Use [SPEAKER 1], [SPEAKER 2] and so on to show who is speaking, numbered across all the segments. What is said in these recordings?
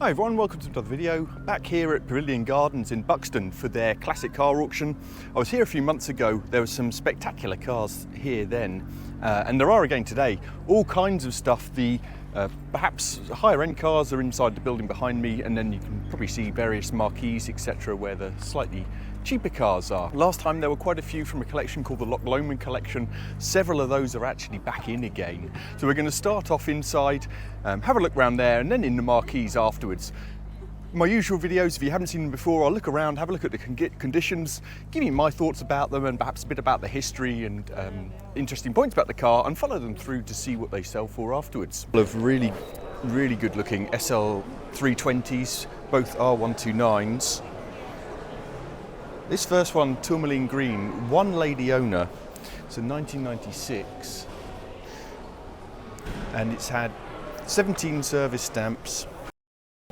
[SPEAKER 1] Hi everyone, welcome to another video. Back here at Pavillion Gardens in Buxton for their classic car auction. I was here a few months ago. There were some spectacular cars here then, and there are again today. All kinds of stuff. The perhaps higher end cars are inside the building behind me, and then you can probably see various marquees, etc., where the slightly cheaper cars are. Last time there were quite a few from a collection called the Loch Lomond collection. Several of those are actually back in again. So we're going to start off inside, have a look around there, and then in the marquees afterwards. My usual videos, if you haven't seen them before, I'll look around, have a look at the conditions, give you my thoughts about them and perhaps a bit about the history and interesting points about the car, and follow them through to see what they sell for afterwards. Of really good looking SL 320s, both R129s. This first one, tourmaline green, one lady owner, so 1996, and it's had 17 service stamps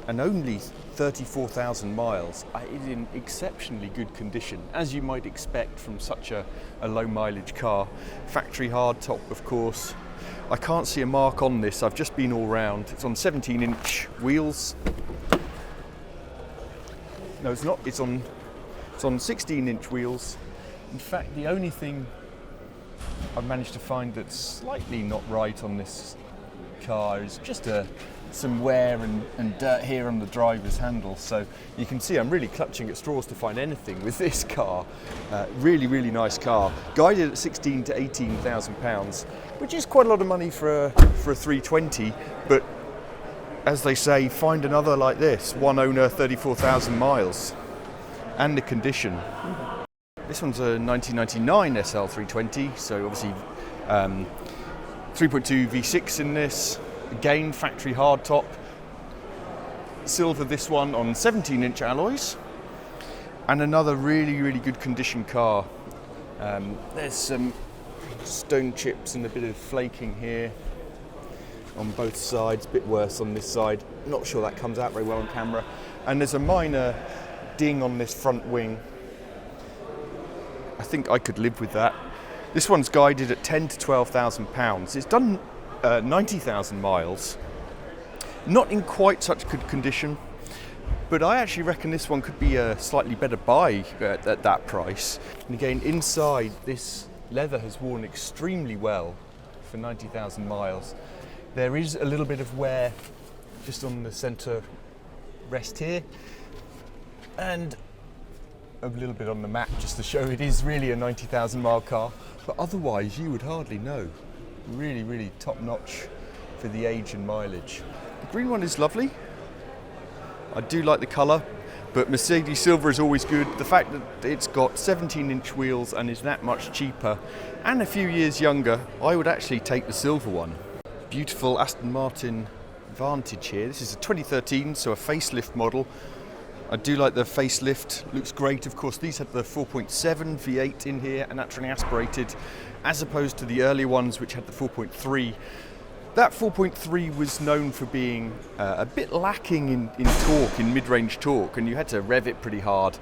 [SPEAKER 1] and only 34,000 miles. It is in exceptionally good condition, as you might expect from such a low mileage car. Factory hardtop, of course. I can't see a mark on this, I've just been all round. It's on 17-inch wheels. No, it's not, it's on 16-inch wheels. In fact, the only thing I've managed to find that's slightly not right on this car is just some wear and dirt here on the driver's handle. So you can see I'm really clutching at straws to find anything with this car. Really nice car. Guided at 16 to 18,000 pounds, which is quite a lot of money for a 320, but as they say, find another like this. One owner, 34,000 miles. And the condition. This one's a 1999 SL 320, so obviously 3.2 V6 in this. Again, factory hardtop. Silver this one on 17-inch alloys. And another really good condition car. There's some stone chips and a bit of flaking here on both sides, a bit worse on this side. Not sure that comes out very well on camera. And there's a minor ding on this front wing. I think I could live with that. This one's guided at 10 to 12,000 pounds. It's done 90,000 miles. Not in quite such good condition, but I actually reckon this one could be a slightly better buy at that price. And again, inside, this leather has worn extremely well for 90,000 miles. There is a little bit of wear just on the centre rest here, and a little bit on the mat just to show it is really a 90,000 mile car, but otherwise you would hardly know. Really top notch for the age and mileage. The green one is lovely. I do like the colour, but Mercedes silver is always good. The fact that it's got 17-inch wheels and is that much cheaper and a few years younger, I would actually take the silver one. Beautiful Aston Martin Vantage here. This is a 2013, so a facelift model. I do like the facelift, looks great. Of course, these had the 4.7 V8 in here and naturally aspirated, as opposed to the earlier ones which had the 4.3. That 4.3 was known for being a bit lacking in torque, in mid-range torque, and you had to rev it pretty hard.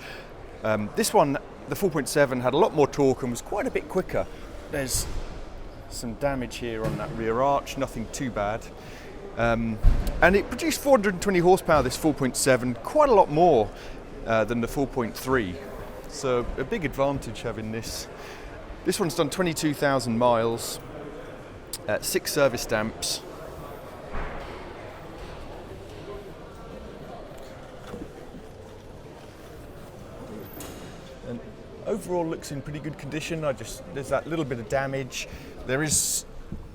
[SPEAKER 1] This one, the 4.7, had a lot more torque and was quite a bit quicker. There's some damage here on that rear arch, nothing too bad. And it produced 420 horsepower, this 4.7, quite a lot more than the 4.3. So a big advantage having this. This one's done 22,000 miles, 6 service stamps. And overall looks in pretty good condition. There's that little bit of damage. There is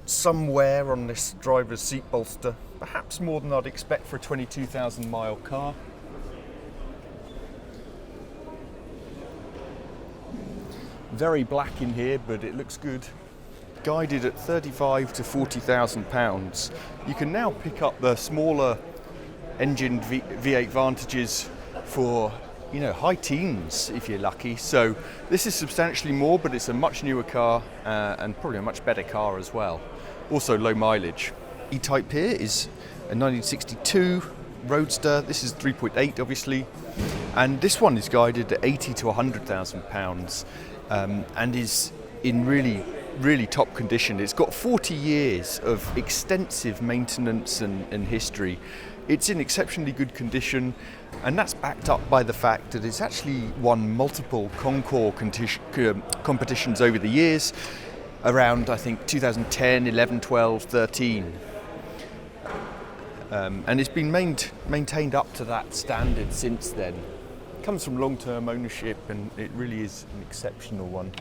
[SPEAKER 1] some wear on this driver's seat bolster, perhaps more than I'd expect for a 22,000 mile car. Very black in here, but it looks good. Guided at 35 to 40,000 pounds. You can now pick up the smaller engined V8 Vantages for, high teens if you're lucky. So this is substantially more, but it's a much newer car and probably a much better car as well. Also low mileage. E-Type here is a 1962 Roadster. This is 3.8 obviously, and this one is guided at 80 to 100,000 pounds and is in really top condition. It's got 40 years of extensive maintenance and history. It's in exceptionally good condition, and that's backed up by the fact that it's actually won multiple Concours competitions over the years, around I think 2010, 11, 12, 13. And it's been maintained up to that standard since then. It comes from long-term ownership, and it really is an exceptional one.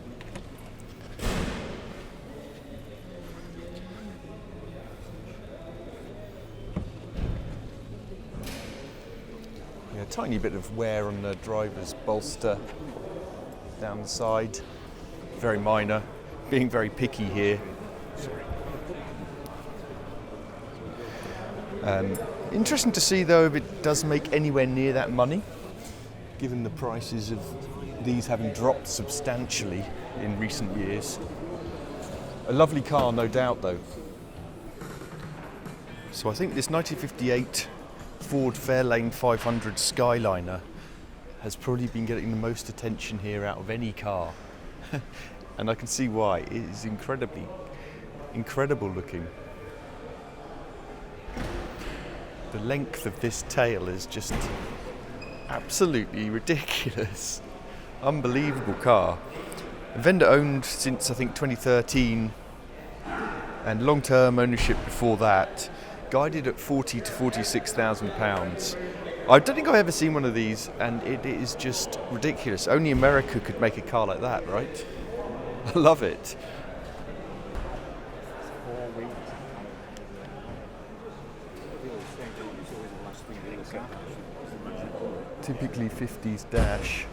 [SPEAKER 1] A tiny bit of wear on the driver's bolster down the side, very minor, being very picky here. Interesting to see though if it does make anywhere near that money, given the prices of these having dropped substantially in recent years. A lovely car, no doubt though. So I think this 1958 Ford Fairlane 500 Skyliner has probably been getting the most attention here out of any car. And I can see why. It is incredible looking. The length of this tail is just absolutely ridiculous. Unbelievable car. Vendor owned since I think 2013, and long-term ownership before that. Guided at £40,000 to £46,000. I don't think I've ever seen one of these, and it is just ridiculous. Only America could make a car like that, right? I love it. Typically 50s dash.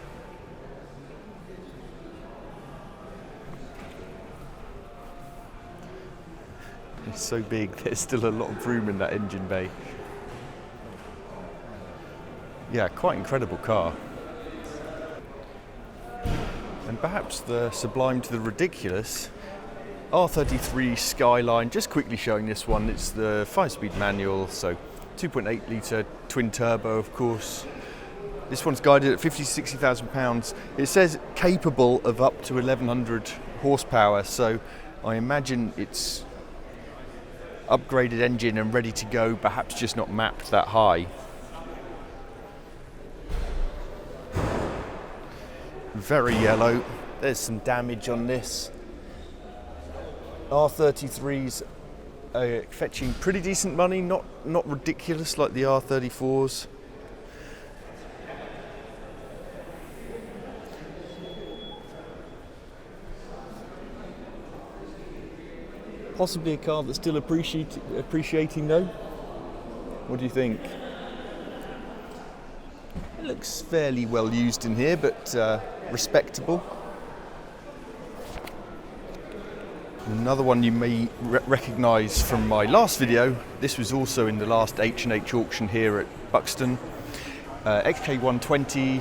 [SPEAKER 1] It's so big, there's still a lot of room in that engine bay. Yeah, quite incredible car. And perhaps the sublime to the ridiculous, R33 Skyline, just quickly showing this one. It's the 5-speed manual, so 2.8 litre twin turbo, of course. This one's guided at £50,000 to £60,000. It says capable of up to 1100 horsepower, so I imagine it's upgraded engine and ready to go, perhaps just not mapped that high. Very yellow. There's some damage on this. R33s are fetching pretty decent money, not ridiculous like the R34s. Possibly a car that's still appreciating though. What do you think? It looks fairly well used in here, but respectable. Another one you may recognise from my last video. This was also in the last H&H auction here at Buxton. XK120,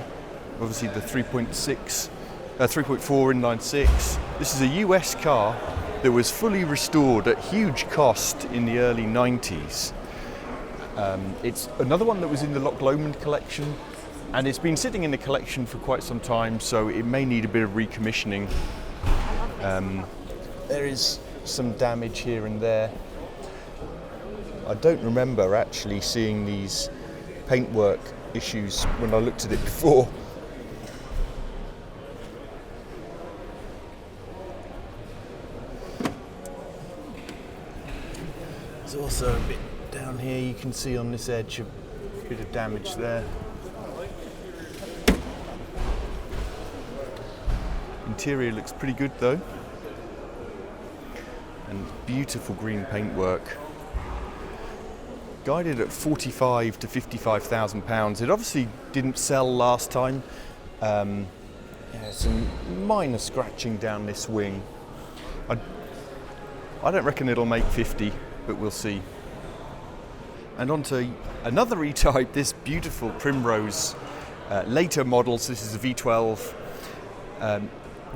[SPEAKER 1] obviously the 3.4 inline six. This is a US car that was fully restored at huge cost in the early 90s. It's another one that was in the Loch Lomond collection, and it's been sitting in the collection for quite some time, so it may need a bit of recommissioning. There is some damage here and there. I don't remember actually seeing these paintwork issues when I looked at it before. There's also a bit down here, you can see on this edge a bit of damage there. Interior looks pretty good though. And beautiful green paintwork. Guided at £45,000 to £55,000. It obviously didn't sell last time. Yeah, some minor scratching down this wing. I don't reckon it'll make 50. But we'll see. And on to another E-Type, this beautiful Primrose later models. This is a V12.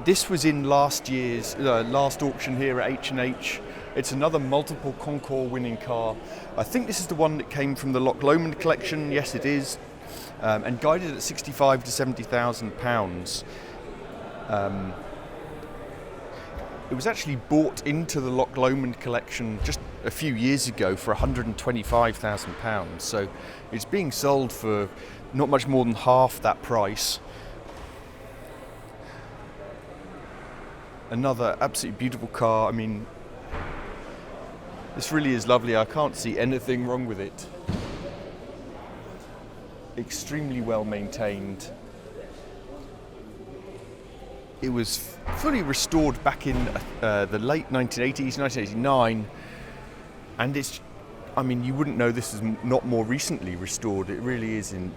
[SPEAKER 1] This was in last year's last auction here at H&H. It's another multiple Concours winning car. I think this is the one that came from the Loch Lomond collection. Yes, it is. And guided at £65,000 to £70,000. It was actually bought into the Loch Lomond collection just a few years ago for £125,000. So it's being sold for not much more than half that price. Another absolutely beautiful car. I mean, this really is lovely. I can't see anything wrong with it. Extremely well maintained. It was fully restored back in the late 1980s, 1989, and it's, I mean, you wouldn't know this is not more recently restored. It really is in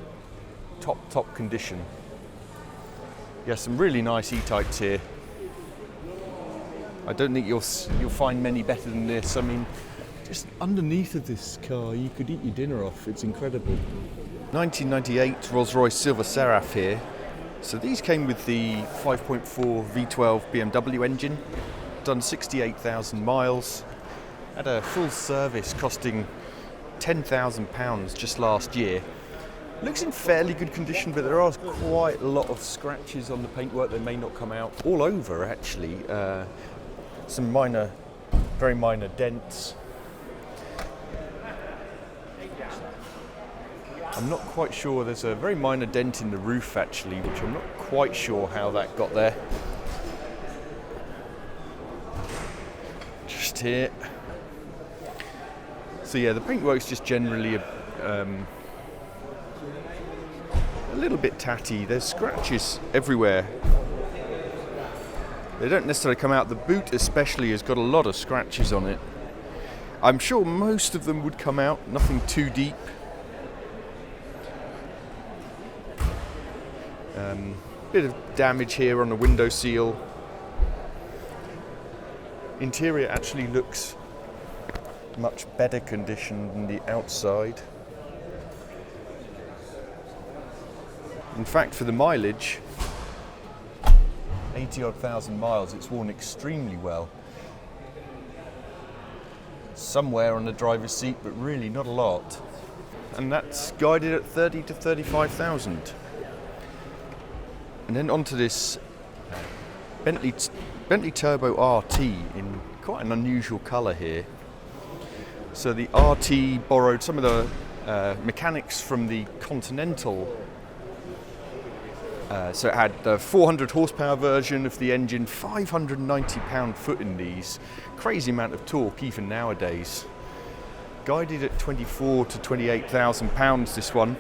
[SPEAKER 1] top condition. Yeah, some really nice E-types here. I don't think you'll find many better than this. I mean, just underneath of this car, you could eat your dinner off. It's incredible. 1998 Rolls-Royce Silver SERAPH here. So these came with the 5.4 V12 BMW engine, done 68,000 miles, had a full service costing £10,000 just last year. Looks in fairly good condition, but there are quite a lot of scratches on the paintwork that may not come out. All over, actually. Some minor, very minor dents. I'm not quite sure, there's a very minor dent in the roof actually, which I'm not quite sure how that got there. Just here. So yeah, the paintwork's just generally a little bit tatty. There's scratches everywhere. They don't necessarily come out. The boot especially has got a lot of scratches on it. I'm sure most of them would come out, nothing too deep. Bit of damage here on the window seal. Interior actually looks much better condition than the outside. In fact, for the mileage, 80-odd thousand miles, it's worn extremely well. Somewhere on the driver's seat, but really not a lot. And that's guided at 30 to 35,000. And then onto this Bentley Turbo RT in quite an unusual colour here. So the RT borrowed some of the mechanics from the Continental. So it had the 400 horsepower version of the engine, 590 pound-foot in these. Crazy amount of torque even nowadays. Guided at 24 to 28,000 pounds, this one.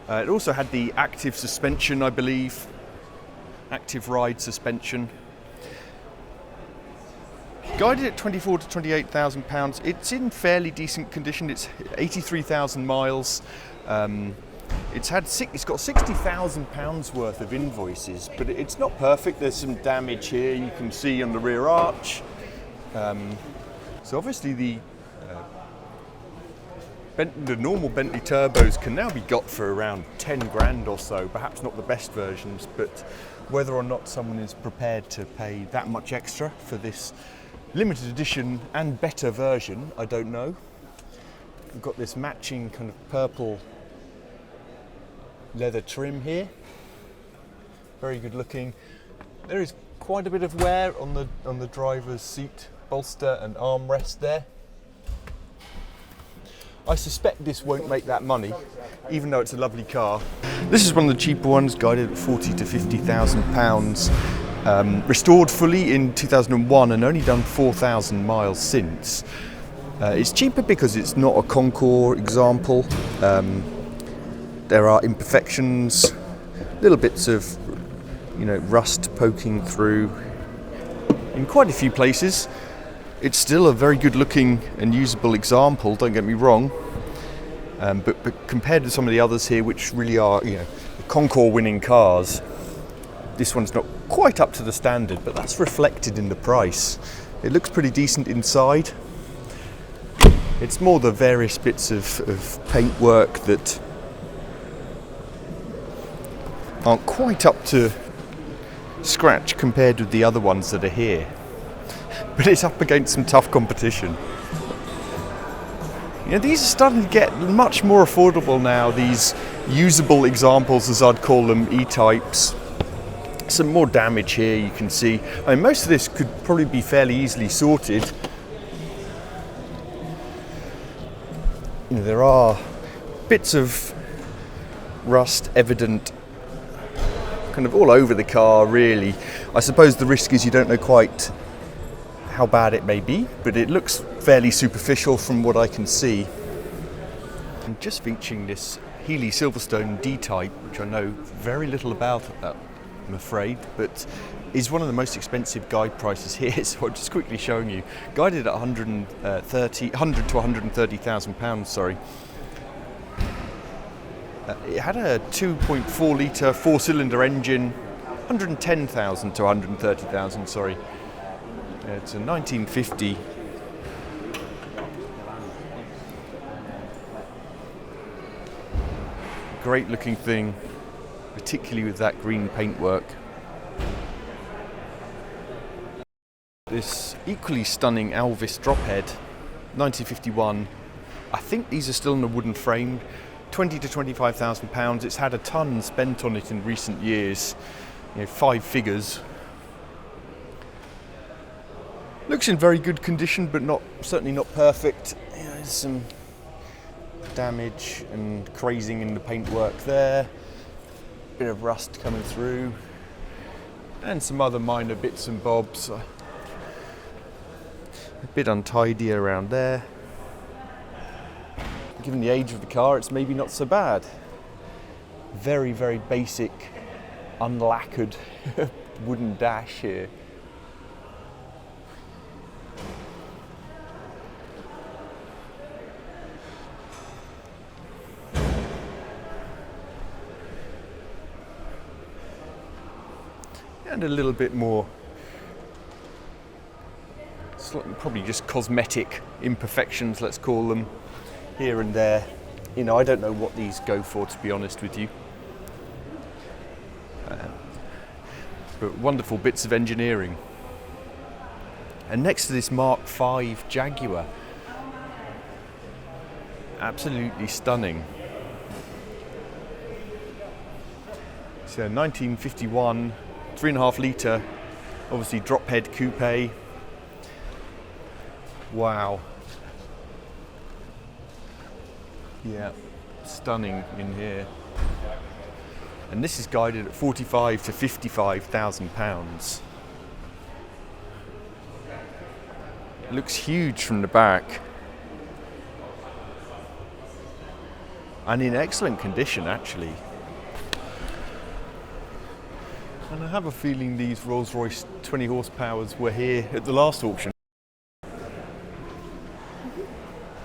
[SPEAKER 1] It also had the active suspension, I believe, active ride suspension. Guided at 24 to 28,000 pounds. It's in fairly decent condition. It's 83,000 miles. It's got 60,000 pounds worth of invoices, but it's not perfect. There's some damage here you can see on the rear arch. So obviously the normal Bentley turbos can now be got for around 10 grand or so, perhaps not the best versions, but whether or not someone is prepared to pay that much extra for this limited edition and better version, I don't know. We've got this matching kind of purple leather trim here, very good looking. There is quite a bit of wear on the driver's seat bolster and armrest there. I suspect this won't make that money, even though it's a lovely car. This is one of the cheaper ones, guided at 40 to 50,000 pounds. Restored fully in 2001 and only done 4,000 miles since. It's cheaper because it's not a Concours example. There are imperfections, little bits of, rust poking through in quite a few places. It's still a very good looking and usable example, don't get me wrong, but compared to some of the others here, which really are, Concours winning cars, this one's not quite up to the standard, but that's reflected in the price. It looks pretty decent inside. It's more the various bits of paintwork that aren't quite up to scratch compared with the other ones that are here. But it's up against some tough competition. These are starting to get much more affordable now, these usable examples, as I'd call them, E-types. Some more damage here you can see. I mean, most of this could probably be fairly easily sorted. You know, there are bits of rust evident kind of all over the car, really. I suppose the risk is you don't know quite how bad it may be, but it looks fairly superficial from what I can see. I'm just featuring this HEALEY Silverstone D-Type, which I know very little about, I'm afraid, but is one of the most expensive guide prices here. So I'm just quickly showing you. Guided at 100 to 130,000 pounds. Sorry. It had a 2.4 litre 4-cylinder engine, 110,000 to 130,000. Sorry. It's a 1950. Great looking thing, particularly with that green paintwork. This equally stunning ALVIS drophead, 1951. I think these are still in a wooden frame, 20 to 25,000 pounds. It's had a ton spent on it in recent years, you know, 5 figures. Looks in very good condition, but certainly not perfect. You know, there's some damage and crazing in the paintwork there. Bit of rust coming through, and some other minor bits and bobs. A bit untidy around there. Given the age of the car, it's maybe not so bad. Very, very basic, unlacquered wooden dash here. And a little bit more, probably just cosmetic imperfections, let's call them, here and there. You know, I don't know what these go for, to be honest with you. But wonderful bits of engineering. And next to this Mark V Jaguar, absolutely stunning. So 1951. 3.5 litre, obviously drop head coupe. Wow. Yeah, stunning in here. And this is guided at 45 to 55,000 pounds. It looks huge from the back. And in excellent condition, actually. And I have a feeling these Rolls-Royce 20 horsepowers were here at the last auction.